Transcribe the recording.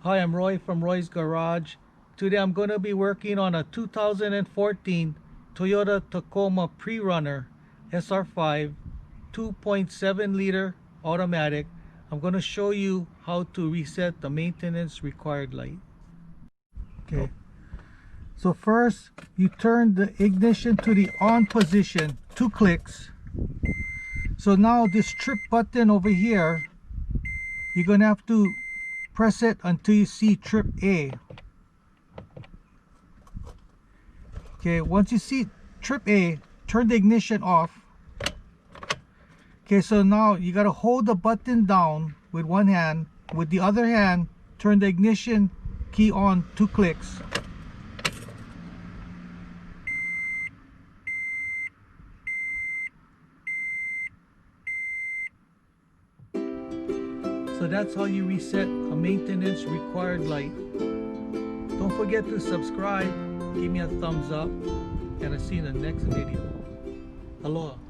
Hi, I'm Roy from Roy's Garage. Today I'm going to be working on a 2014 Toyota Tacoma Prerunner SR5 2.7 liter automatic. I'm going to show you how to reset the maintenance required light. Okay, so first you turn the ignition to the on position, 2 clicks. So now this trip button over here, you're going to have to press it until you see trip A. Okay, once you see trip A, turn the ignition off. Okay, so now you got to hold the button down with one hand. With the other hand, turn the ignition key on, 2 clicks. So that's how you reset a maintenance required light. Don't forget to subscribe, give me a thumbs up, and I'll see you in the next video. Aloha.